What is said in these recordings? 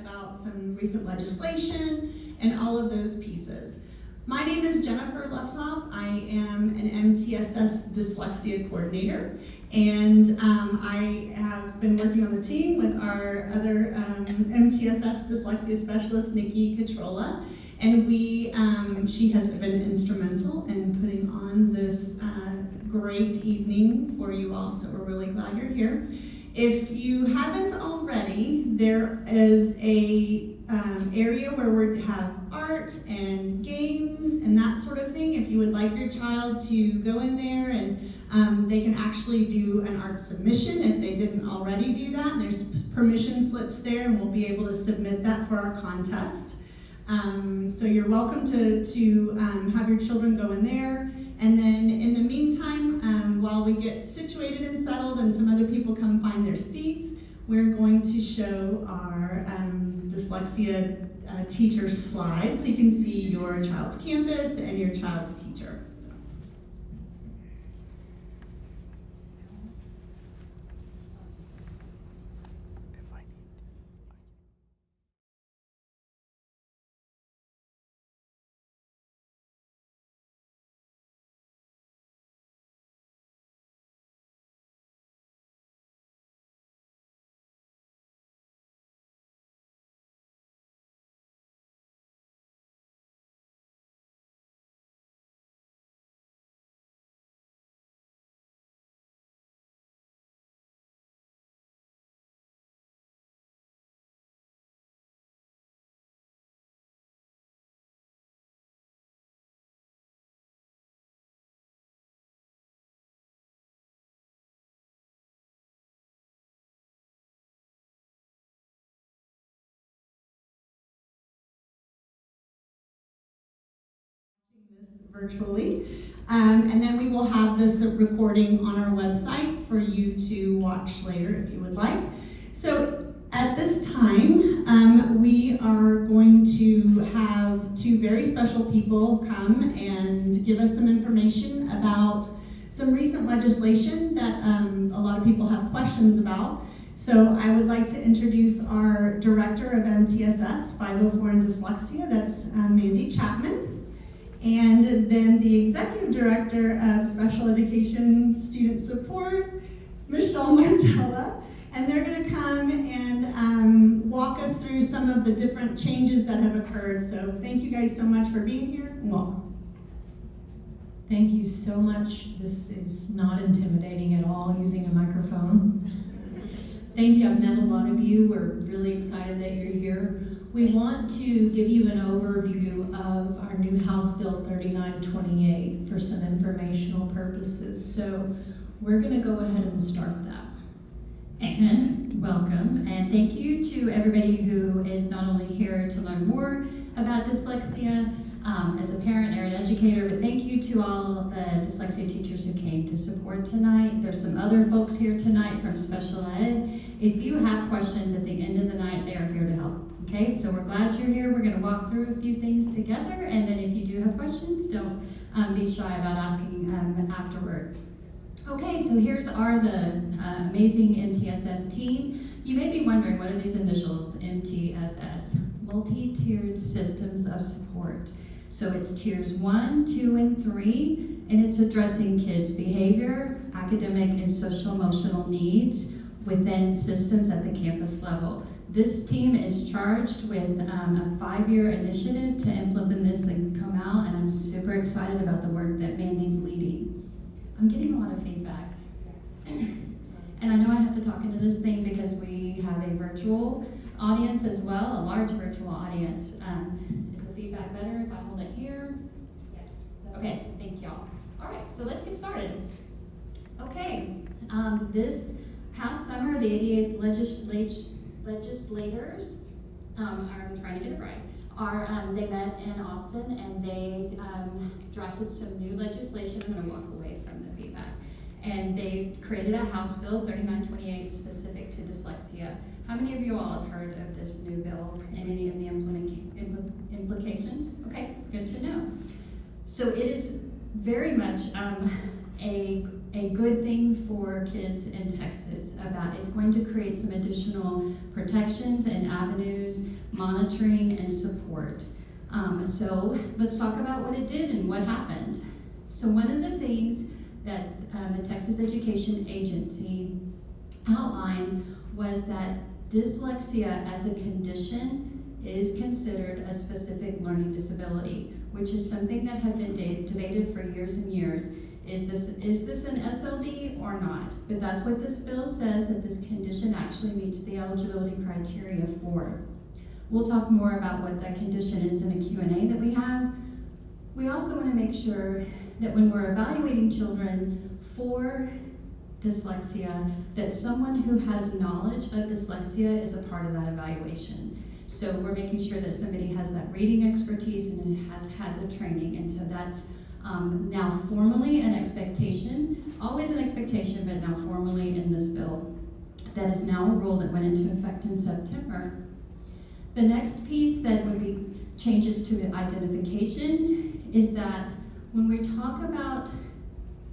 about some recent legislation and all of those pieces. My name is Jennifer Leftop. I am an MTSS Dyslexia Coordinator, and I have been working on the team with our other MTSS Dyslexia Specialist, Nikki Catrola, and she has been instrumental in putting on this great evening for you all, so we're really glad you're here. If you haven't already, there is a area where we have art and games and that sort of thing. If you would like your child to go in there, and they can actually do an art submission if they didn't already do that. And there's permission slips there, and we'll be able to submit that for our contest. So you're welcome to have your children go in there. And then in the meantime, while we get situated and settled and some other people come find their seats, we're going to show our dyslexia teacher slide so you can see your child's campus and your child's teacher. This virtually, and then we will have this recording on our website for you to watch later if you would like. So at this time, we are going to have two very special people come and give us some information about some recent legislation that a lot of people have questions about. So I would like to introduce our Director of MTSS 504 and Dyslexia, that's Mandy Chapman. And then the Executive Director of Special Education Student Support, Michelle Martella. And they're going to come and walk us through some of the different changes that have occurred. So thank you guys so much for being here, and welcome. Thank you so much. This is not intimidating at all, using a microphone. Thank you. I've met a lot of you. We're really excited that you're here. We want to give you an overview of our new House Bill 3928 for some informational purposes. So we're going to go ahead and start that. And welcome, and thank you to everybody who is not only here to learn more about dyslexia as a parent or an educator, but thank you to all of the dyslexia teachers who came to support tonight. There's some other folks here tonight from special ed. If you have questions at the end of the night, they are here to help. Okay, so we're glad you're here. We're going to walk through a few things together, and then if you do have questions, don't be shy about asking afterward. Okay, so here's the amazing MTSS team. You may be wondering, what are these initials, MTSS? Multi-tiered systems of support. So it's tiers 1, 2, and 3, and it's addressing kids' behavior, academic, and social-emotional needs within systems at the campus level. This team is charged with a 5-year initiative to implement this in Comal, and I'm super excited about the work that Mandy's leading. I'm getting a lot of feedback. And I know I have to talk into this thing because we have a virtual audience as well, a large virtual audience. Is the feedback better if I hold it here? Yes. Okay, thank y'all. All right, so let's get started. Okay, this past summer, the 88th legislators, I'm trying to get it right, they met in Austin and they drafted some new legislation. I'm going to walk away from the feedback. And they created a House Bill 3928 specific to dyslexia. How many of you all have heard of this new bill and any of the implications? Okay, good to know. So it is very much a a good thing for kids in Texas. It's going to create some additional protections and avenues, monitoring and support. So let's talk about what it did and what happened. So one of the things that the Texas Education Agency outlined was that dyslexia as a condition is considered a specific learning disability, which is something that had been debated for years and years. Is this an SLD or not? But that's what this bill says, that this condition actually meets the eligibility criteria for. We'll talk more about what that condition is in a Q&A that we have. We also want to make sure that when we're evaluating children for dyslexia, that someone who has knowledge of dyslexia is a part of that evaluation. So we're making sure that somebody has that reading expertise and has had the training, and so that's now formally an expectation, always an expectation, but now formally in this bill. That is now a rule that went into effect in September. The next piece that would be changes to identification is that when we talk about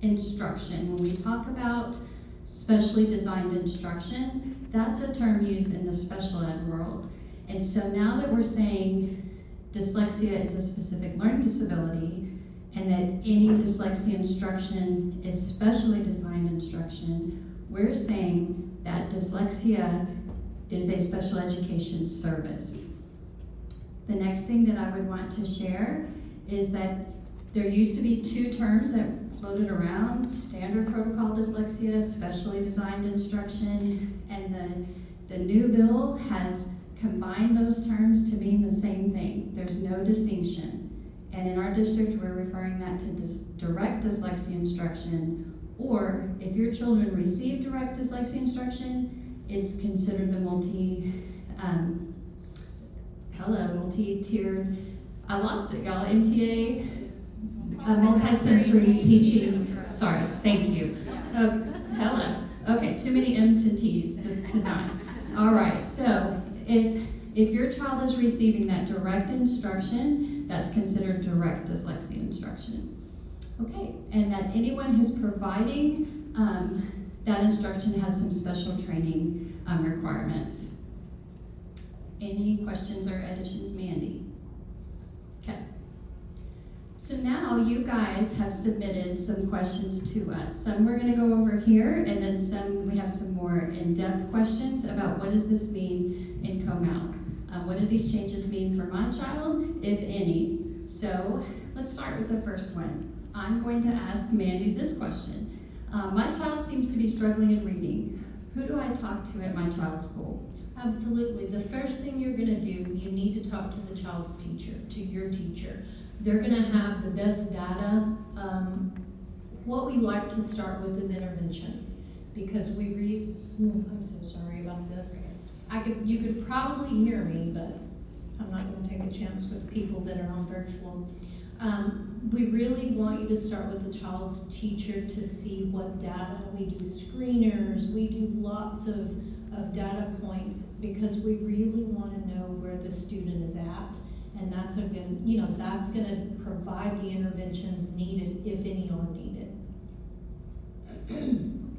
instruction, when we talk about specially designed instruction, that's a term used in the special ed world. And so now that we're saying dyslexia is a specific learning disability, and that any dyslexia instruction is specially designed instruction, we're saying that dyslexia is a special education service. The next thing that I would want to share is that there used to be two terms that floated around: standard protocol dyslexia, specially designed instruction, and the new bill has combined those terms to mean the same thing. There's no distinction. And in our district, we're referring that to direct dyslexia instruction, or if your children receive direct dyslexia instruction, it's considered the multi-tiered, I lost it, y'all, MTA, multi-sensory teaching, sorry, thank you. Hello, okay, too many M to T's this tonight. All right, so if your child is receiving that direct instruction, that's considered direct dyslexia instruction. Okay, and that anyone who's providing that instruction has some special training requirements. Any questions or additions, Mandy? Okay. So now you guys have submitted some questions to us. Some we're gonna go over here, and then some, we have some more in-depth questions about what does this mean in Comal. What do these changes mean for my child, if any? So let's start with the first one. I'm going to ask Mandy this question. My child seems to be struggling in reading. Who do I talk to at my child's school? Absolutely. The first thing you're going to do, you need to talk to the child's teacher, to your teacher. They're going to have the best data. What we like to start with is intervention, because we read, I'm so sorry about this. You could probably hear me, but I'm not going to take a chance with people that are on virtual. We really want you to start with the child's teacher to see what data. We do screeners, we do lots of data points, because we really want to know where the student is at, and that's that's going to provide the interventions needed, if any are needed.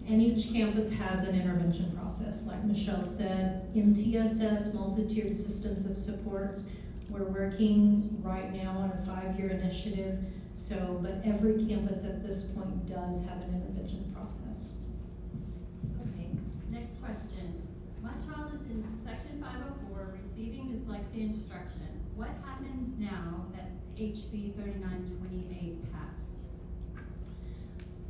And each campus has an intervention process. Like Michelle said, MTSS, multi-tiered systems of supports. We're working right now on a 5-year initiative. So, but every campus at this point does have an intervention process. Okay, next question. My child is in section 504 receiving dyslexia instruction. What happens now that HB 3928 passed?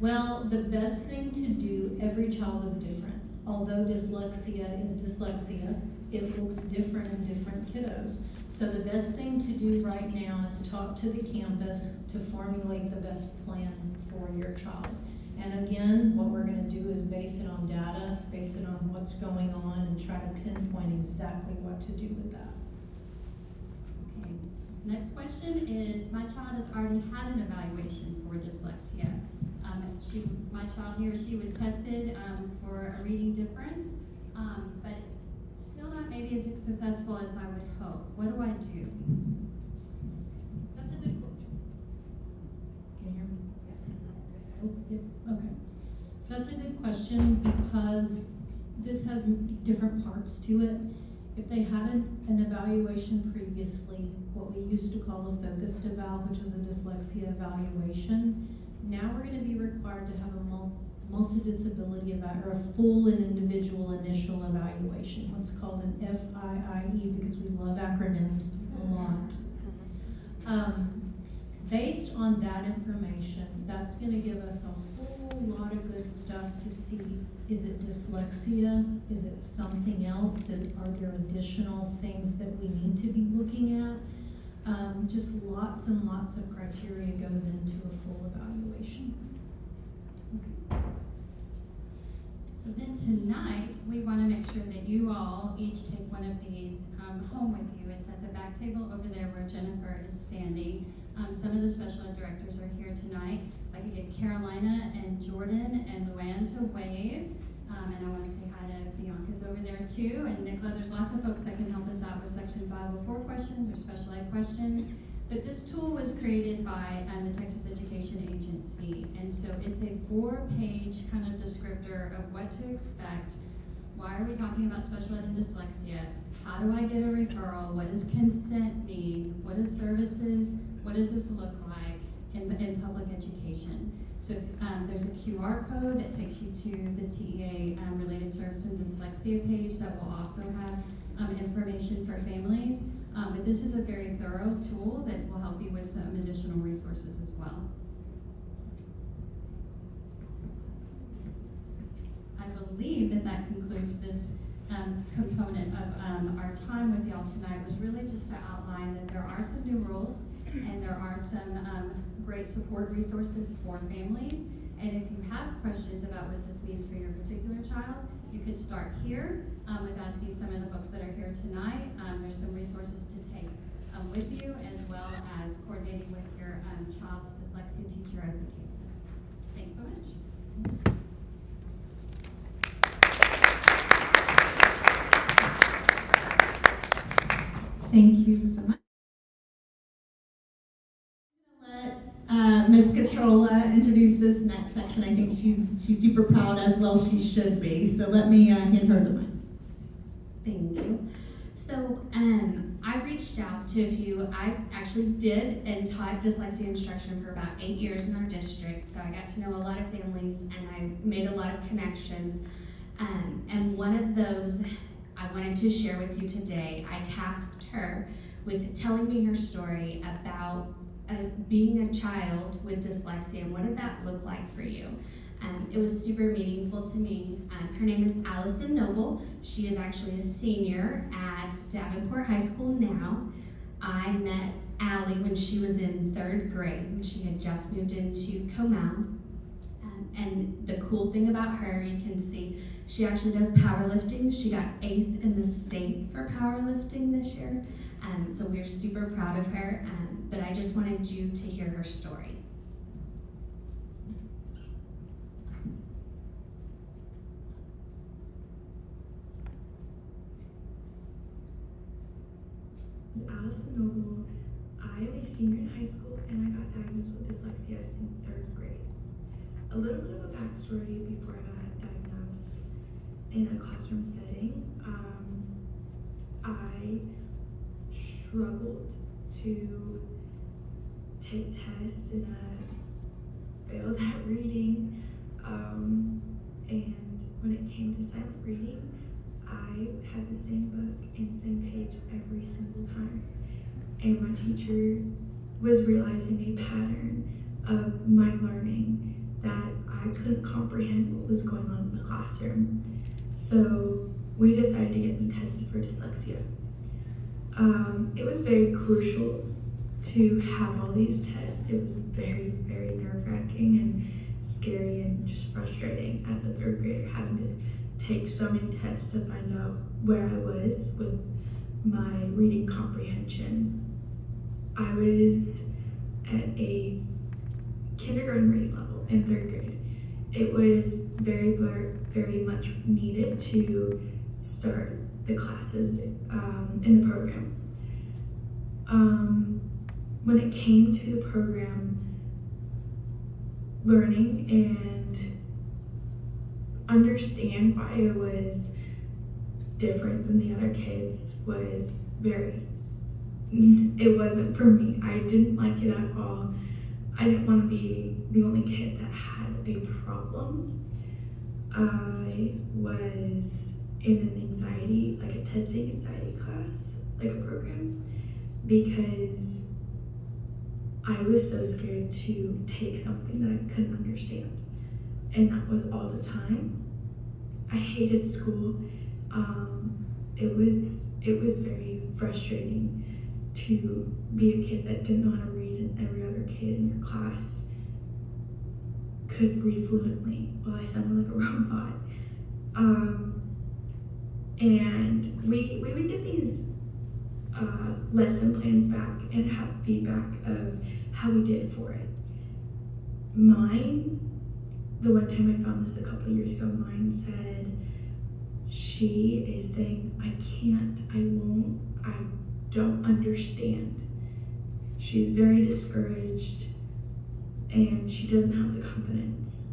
Well, the best thing to do, every child is different. Although dyslexia is dyslexia, it looks different in different kiddos. So the best thing to do right now is talk to the campus to formulate the best plan for your child. And again, what we're going to do is base it on data, base it on what's going on, and try to pinpoint exactly what to do with that. Okay, this next question is, my child has already had an evaluation for dyslexia. My child, he or she was tested for a reading difference, but still not maybe as successful as I would hope. What do I do? That's a good question. Can you hear me? Oh, yeah. Okay. That's a good question because this has different parts to it. If they had an evaluation previously, what we used to call a focused eval, which was a dyslexia evaluation, now we're going to be required to have a multidisability or a full and individual initial evaluation, what's called an FIIE, because we love acronyms a lot. Based on that information, that's going to give us a whole lot of good stuff to see. Is it dyslexia? Is it something else? Are there additional things that we need to be looking at? Just lots and lots of criteria goes into a full evaluation. Okay. So then tonight, we want to make sure that you all each take one of these home with you. It's at the back table over there where Jennifer is standing. Some of the special ed directors are here tonight. If I could get Carolina and Jordan and Luann to wave. And I want to say hi to Bianca's over there too. And Nicola, there's lots of folks that can help us out with Section 504 questions or special ed questions. But this tool was created by the Texas Education Agency. And so it's a 4-page kind of descriptor of what to expect. Why are we talking about special ed and dyslexia? How do I get a referral? What does consent mean? What is services? What does this look like in public education? So there's a QR code that takes you to the TEA related service and dyslexia page that will also have information for families. But this is a very thorough tool that will help you with some additional resources as well. I believe that concludes this component of our time with y'all tonight. Was really just to outline that there are some new rules and there are some great support resources for families. And if you have questions about what this means for your particular child, you could start here with asking some of the folks that are here tonight. There's some resources to take with you, as well as coordinating with your child's dyslexia teacher at the campus. Thanks so much. Thank you so much. Let Ms. Catrola introduce this next section. I think she's super proud, as well she should be. So let me hand her the mic. Thank you. So I reached out to a few. I actually did and taught dyslexia instruction for about 8 years in our district. So I got to know a lot of families and I made a lot of connections. And one of those I wanted to share with you today. I tasked her with telling me her story about being a child with dyslexia and what did that look like for you. It was super meaningful to me. Her name is Allison Noble. She is actually a senior at Davenport High School now. I met Allie when she was in 3rd grade, when she had just moved into Comal. And the cool thing about her, you can see, she actually does powerlifting. She got 8th in the state for powerlifting this year. So we're super proud of her, but I just wanted you to hear her story. Allison Noble. I am a senior in high school and I got diagnosed with dyslexia in 3rd grade. A little bit of a backstory before I got diagnosed in a classroom setting. I struggled to take tests and I failed at reading. And when it came to silent reading, I had the same book and same page every single time. And my teacher was realizing a pattern of my learning that I couldn't comprehend what was going on in the classroom. So we decided to get me tested for dyslexia. It was very crucial to have all these tests. It was very, very nerve-wracking and scary and just frustrating as a 3rd grader, having to take so many tests to find out where I was with my reading comprehension. I was at a kindergarten reading level in 3rd grade. It was very much needed to start the classes in the program. When it came to the program learning and understand why I was different than the other kids was it wasn't for me. I didn't like it at all. I didn't want to be the only kid that had a problem. I was in an anxiety, like a testing anxiety class, like a program, because I was so scared to take something that I couldn't understand. And that was all the time. I hated school. It was very frustrating to be a kid that didn't know how to read, and every other kid in your class could read fluently while I sounded like a robot. And we would get these lesson plans back and have feedback of how we did for it. Mine, the one time I found this a couple of years ago, mine said, she is saying, I can't, I won't, I don't understand. She's very discouraged and she doesn't have the confidence.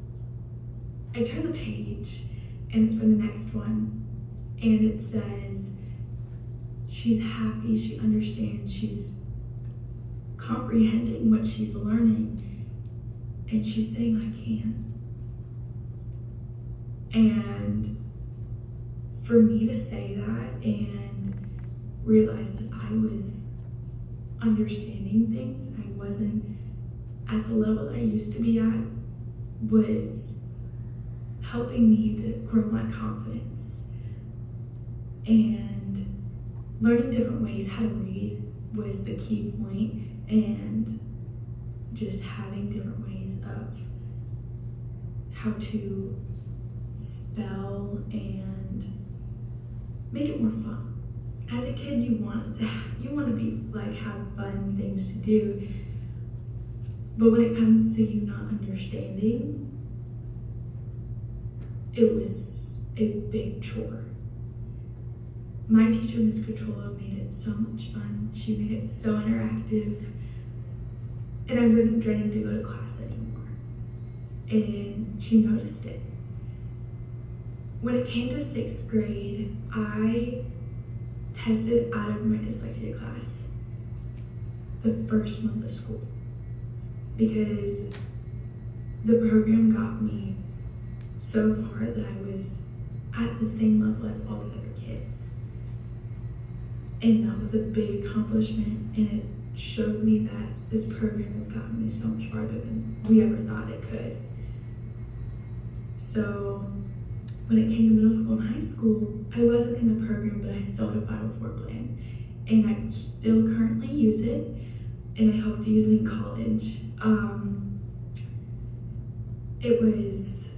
I turn the page and it's for the next one, and it says, she's happy, she understands, she's comprehending what she's learning, and she's saying, I can't. And for me to say that and realize that I was understanding things, I wasn't at the level that I used to be at, was helping me to grow my confidence. And learning different ways how to read was the key point, and just having different ways of how to spell and make it more fun. As a kid, you want to be like, have fun things to do, but when it comes to you not understanding, it was a big chore. My teacher, Miss Catrola, made it so much fun. She made it so interactive, and I wasn't dreading to go to class anymore. And she noticed it. When it came to 6th grade, I tested out of my dyslexia class the first month of school, because the program got me so far that I was at the same level as all the other kids. And that was a big accomplishment, and it showed me that this program has gotten me so much farther than we ever thought it could. So when it came to middle school and high school, I wasn't in the program, but I still had a 504 plan. And I still currently use it, and I hope to use it in college. It was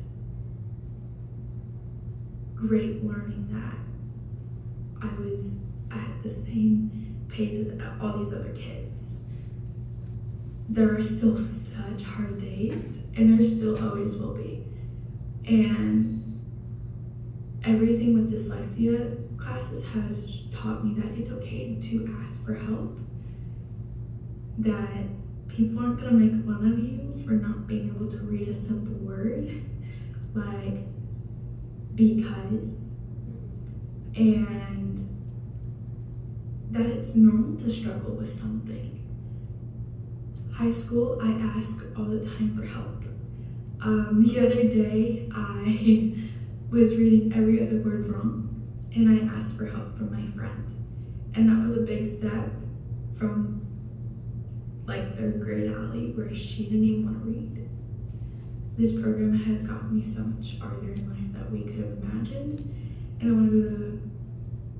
great learning that I was at the same pace as all these other kids. There are still such hard days, and there still always will be. And everything with dyslexia classes has taught me that it's okay to ask for help, that people aren't gonna make fun of you for not being able to read a simple word, like because, and that it's normal to struggle with something. High school, I ask all the time for help. The other day, I was reading every other word wrong, and I asked for help from my friend. And that was a big step from like 3rd grade Allie, where she didn't even want to read. This program has gotten me so much farther in life that we could have imagined, and I want to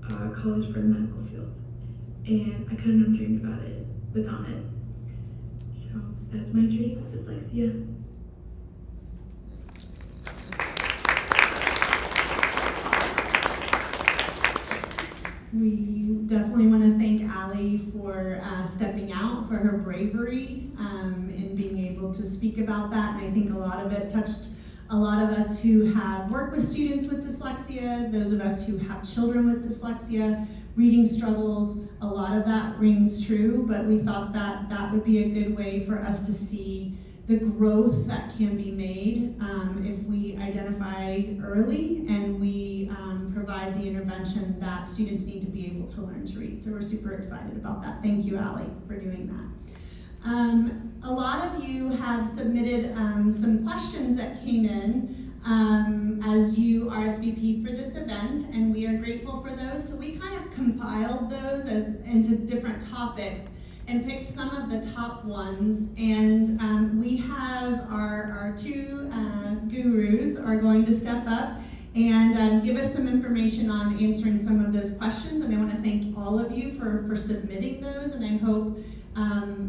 go to college for the medical field. And I couldn't have dreamed about it without it. So that's my journey with dyslexia. We definitely want to thank Allie for stepping out, for her bravery in being able to speak about that. And I think a lot of it touched a lot of us who have worked with students with dyslexia, those of us who have children with dyslexia, reading struggles. A lot of that rings true, but we thought that that would be a good way for us to see the growth that can be made if we identify early and we provide the intervention that students need to be able to learn to read. So we're super excited about that. Thank you, Allie, for doing that. A lot of you have submitted some questions that came in as you RSVP'd for this event, and we are grateful for those. So we kind of compiled those into different topics and picked some of the top ones. And we have our two gurus are going to step up and give us some information on answering some of those questions. And I want to thank all of you for submitting those, and I hope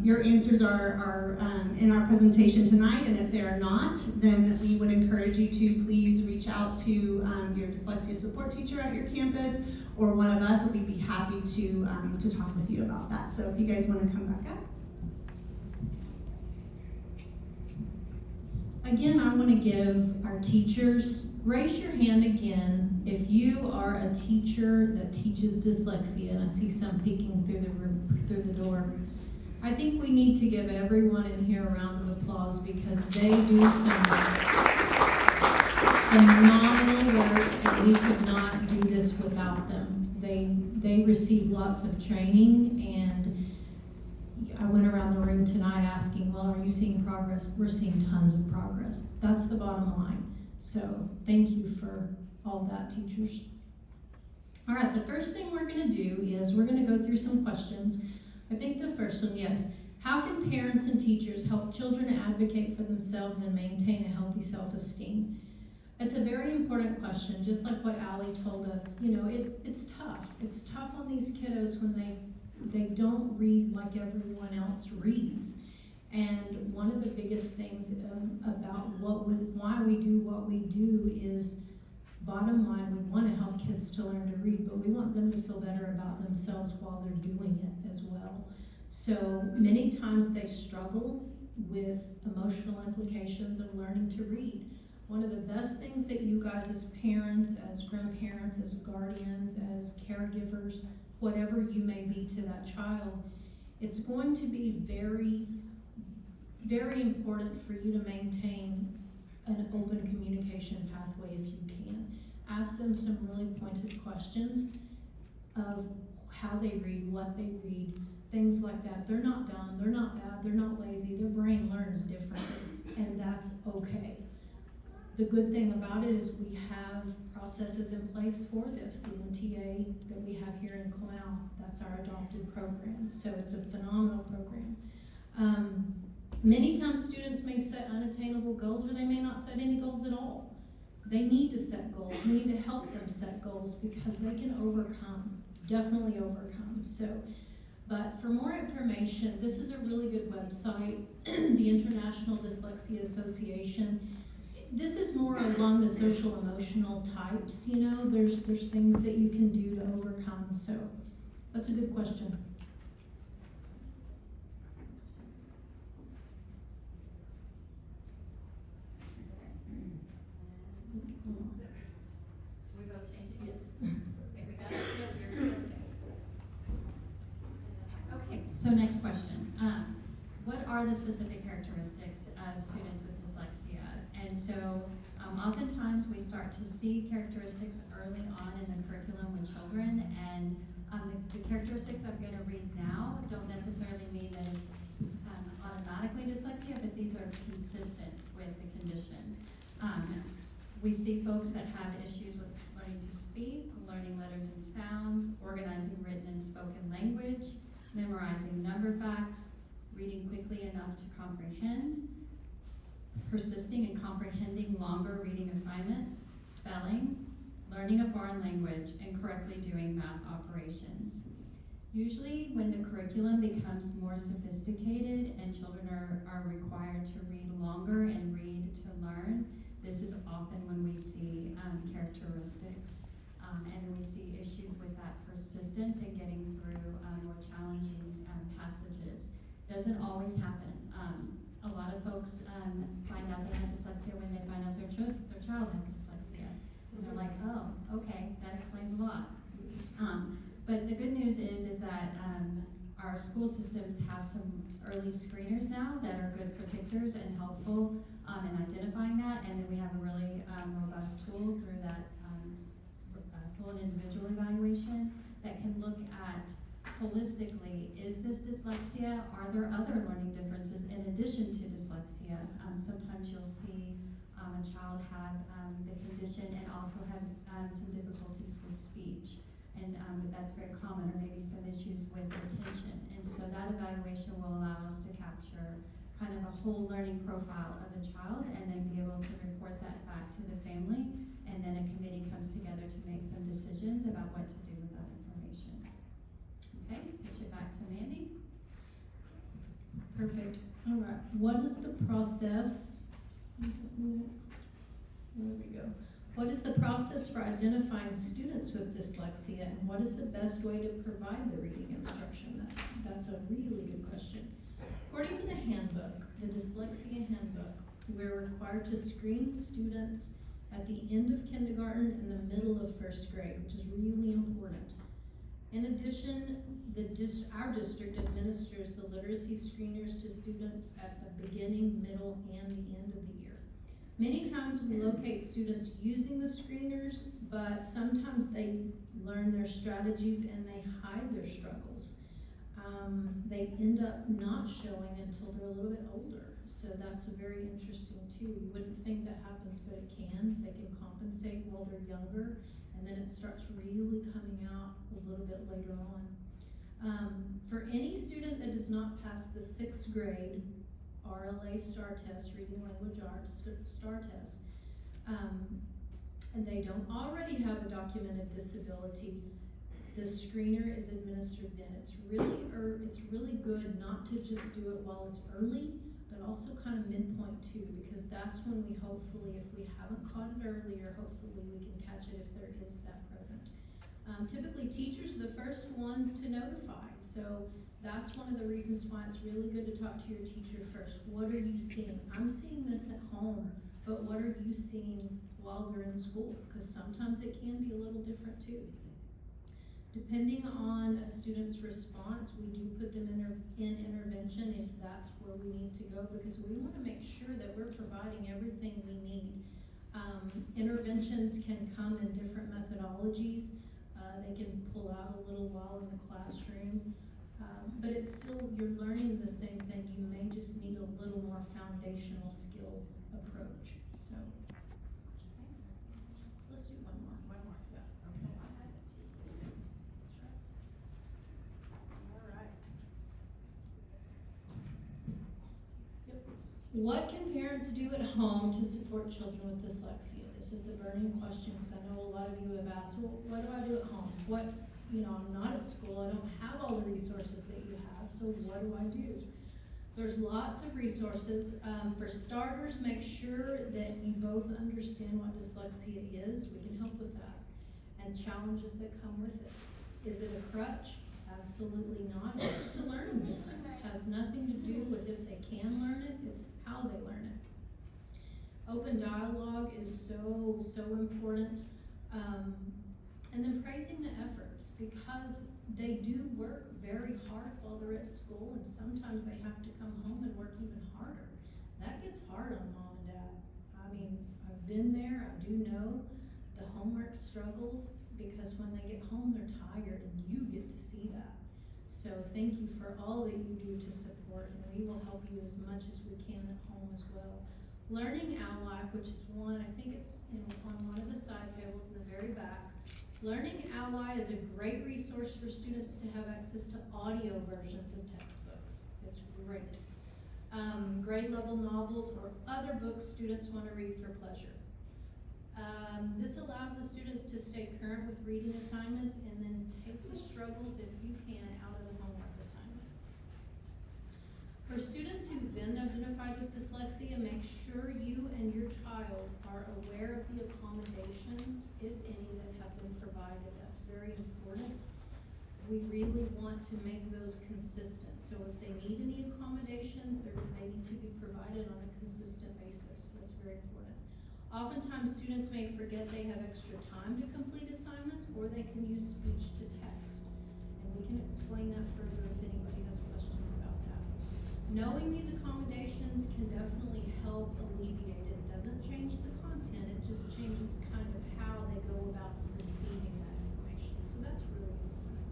your answers are in our presentation tonight, and if they are not, then we would encourage you to please reach out to your dyslexia support teacher at your campus, or one of us, and we'd be happy to talk with you about that. So if you guys want to come back up. Again, I want to give our teachers, raise your hand again if you are a teacher that teaches dyslexia, and I see some peeking through the door. I think we need to give everyone in here a round of applause because they do some phenomenal work, and we could not do this without them. They receive lots of training, and I went around the room tonight asking, well, are you seeing progress? We're seeing tons of progress. That's the bottom line. So thank you for all that, teachers. All right, the first thing we're going to do is we're going to go through some questions. I think the first one, yes. How can parents and teachers help children advocate for themselves and maintain a healthy self-esteem? It's a very important question, just like what Allie told us. You know, it's tough. It's tough on these kiddos when they don't read like everyone else reads. And one of the biggest things about why we do what we do is, bottom line, we want to help kids to learn to read, but we want them to feel better about themselves while they're doing it as well. So many times they struggle with emotional implications of learning to read. One of the best things that you guys as parents, as grandparents, as guardians, as caregivers, whatever you may be to that child, it's going to be very, very important for you to maintain an open communication pathway if you can. Ask them some really pointed questions of how they read, what they read, things like that. They're not dumb, they're not bad, they're not lazy, their brain learns differently, and that's okay. The good thing about it is we have processes in place for this. The MTA that we have here in Comal, that's our adopted program, so it's a phenomenal program. Many times students may set unattainable goals, or they may not set any goals at all. They need to set goals. We need to help them set goals because they can overcome, definitely overcome. So, but for more information, this is a really good website, the International Dyslexia Association. This is more along the social emotional types, you know, there's things that you can do to overcome. So that's a good question. We both changed it? Yes. Okay, we got it. Yep, you're okay. Okay, so next question. What are the specific characteristics of students with dyslexia? And so oftentimes we start to see characteristics early on in the curriculum with children, and the characteristics I'm going to read now don't necessarily mean that it's automatically dyslexia, but these are consistent with the condition. We see folks that have issues with learning to speak, learning letters and sounds, organizing written and spoken language, memorizing number facts, reading quickly enough to comprehend, persisting in comprehending longer reading assignments, spelling, learning a foreign language, and correctly doing math operations. Usually when the curriculum becomes more sophisticated and children are required to read longer and read to learn, this is often when we see characteristics and we see issues with that persistence and getting through more challenging passages. Doesn't always happen. A lot of folks find out they have dyslexia when they find out their child has dyslexia. And they're like, oh, okay, that explains a lot. But the good news is that our our school systems have some early screeners now that are good predictors and helpful in identifying that. And then we have a really robust tool through that full and individual evaluation that can look at holistically, is this dyslexia? Are there other learning differences in addition to dyslexia? Sometimes you'll see a child have the condition and also have some difficulties with speech. And but that's very common, or maybe some issues with attention. And so that evaluation will allow us to capture kind of a whole learning profile of a child and then be able to report that back to the family. And then a committee comes together to make some decisions about what to do with that information. Okay, pitch it back to Mandy. Perfect. All right. What is the process? Next. There we go. What is the process for identifying students with dyslexia, and what is the best way to provide the reading instruction? That's a really good question. According to the handbook, the Dyslexia Handbook, we're required to screen students at the end of kindergarten and the middle of first grade, which is really important. In addition, our district administers the literacy screeners to students at the beginning, middle, and the end of the year. Many times we locate students using the screeners, but sometimes they learn their strategies and they hide their struggles. They end up not showing until they're a little bit older. So that's very interesting too. You wouldn't think that happens, but it can. They can compensate while they're younger, and then it starts really coming out a little bit later on. For any student that does not pass the 6th grade RLA STAR test, Reading Language Arts STAR test, and they don't already have a documented disability, the screener is administered then. It's really good not to just do it while it's early, but also kind of midpoint too, because that's when we hopefully, if we haven't caught it earlier, hopefully we can catch it if there is that present. Typically teachers are the first ones to notify, so that's one of the reasons why it's really good to talk to your teacher first. What are you seeing? I'm seeing this at home, but what are you seeing while they're in school? Because sometimes it can be a little different too. Depending on a student's response, we do put them in intervention if that's where we need to go, because we want to make sure that we're providing everything we need. Interventions can come in different methodologies. They can pull out a little while in the classroom, but it's still, you're learning the same thing. You may just need a little more foundational skill approach. So, let's do one more. One more. Yeah. Okay. That's right. All right. Yep. What can parents do at home to support children with dyslexia? This is the burning question, because I know a lot of you have asked, well, what do I do at home? I'm not at school, I don't have all the resources that you have, so what do I do? There's lots of resources. For starters, make sure that you both understand what dyslexia is. We can help with that. And challenges that come with it. Is it a crutch? Absolutely not. It's just a learning difference. It has nothing to do with if they can learn it, it's how they learn it. Open dialogue is so important. And then praising the efforts, because they do work very hard while they're at school, and sometimes they have to come home and work even harder. That gets hard on mom and dad. I mean, I've been there, I do know the homework struggles, because when they get home they're tired, and you get to see that. So thank you for all that you do to support, and we will help you as much as we can at home as well. Learning Ally, which is one, I think it's on one of the side tables in the very back. Learning Ally is a great resource for students to have access to audio versions of textbooks. It's great. Grade level novels or other books students want to read for pleasure. This allows the students to stay current with reading assignments and then take the struggles, if you can, out of the homework assignment. For students who've been identified with dyslexia, make sure you and your child are aware of the accommodations, if any, that have been provided. That's very important. We really want to make those consistent. So if they need any accommodations, they need to be provided on a consistent basis. That's very important. Oftentimes, students may forget they have extra time to complete assignments, or they can use speech to text. And we can explain that further if anybody has knowing these accommodations can definitely help alleviate it. It doesn't change the content, it just changes kind of how they go about receiving that information. So that's really important.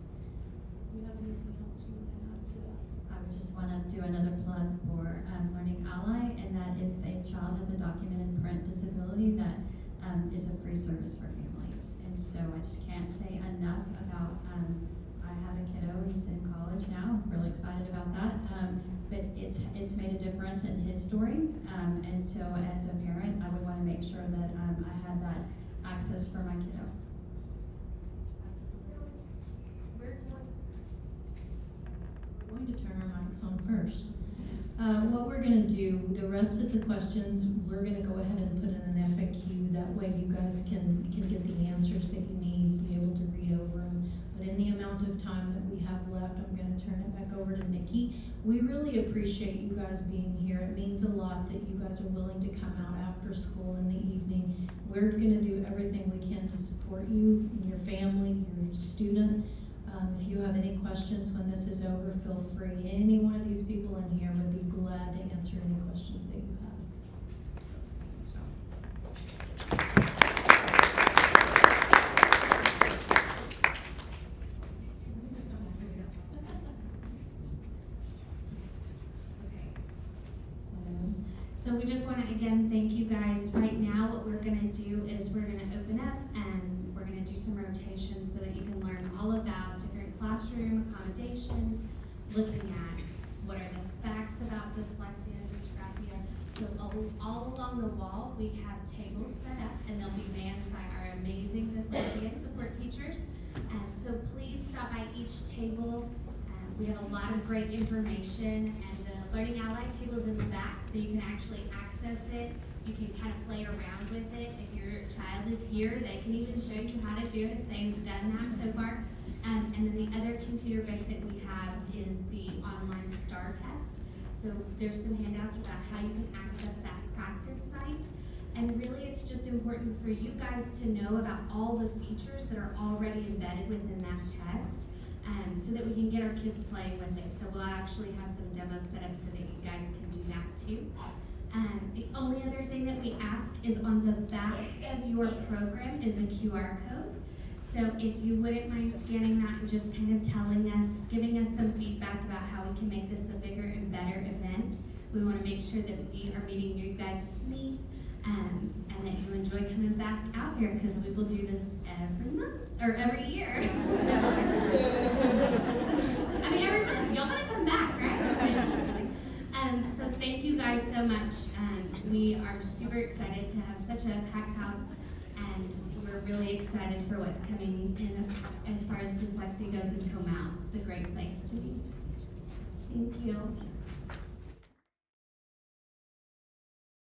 Do you have anything else you want to add to that? I would just want to do another plug for Learning Ally, and that if a child has a documented print disability, that is a free service for families. And so I just can't say enough about, I have a kiddo, he's in college now, really excited about that. But it's made a difference in his story. And so as a parent, I would want to make sure that I had that access for my kiddo. We're going to turn our mics on first. What we're going to do, the rest of the questions, we're going to go ahead and put in an FAQ. That way you guys can get the answers that you need, be able to read over them. But in the amount of time that we have left, I'm going to turn it back over to Nikki. We really appreciate you guys being here. It means a lot that you guys are willing to come out after school in the evening. We're going to do everything we can to support you and your family, your student. If you have any questions when this is over, feel free. Any one of these people in here would be glad to answer any questions that you have. So we just want to again thank you guys. Right now what we're going to do is we're going to open up and we're going to do some rotations so that you can learn all about different classroom accommodations, looking at what are the facts about dyslexia and dysgraphia. So all along the wall we have tables set up and they'll be manned by our amazing dyslexia support teachers. So please stop by each table. We have a lot of great information, and the Learning Ally table is in the back, so you can actually access it. You can kind of play around with it. If your child is here, they can even show you how to do it if they've done that so far. And then the other computer bank that we have is the online STAR test. So there's some handouts about how you can access that practice site. And really it's just important for you guys to know about all the features that are already embedded within that test. So that we can get our kids playing with it. So we'll actually have some demos set up so that you guys can do that too. The only other thing that we ask is on the back of your program is a QR code. So if you wouldn't mind scanning that and just kind of telling us, giving us some feedback about how we can make this a bigger and better event. We want to make sure that we are meeting your guys' needs and that you enjoy coming back out here, because we will do this every month or every year. I mean every month. Y'all want to come back, right? So thank you guys so much. We are super excited to have such a packed house, and we're really excited for what's coming in as far as dyslexia goes in Comal. It's a great place to be. Thank you.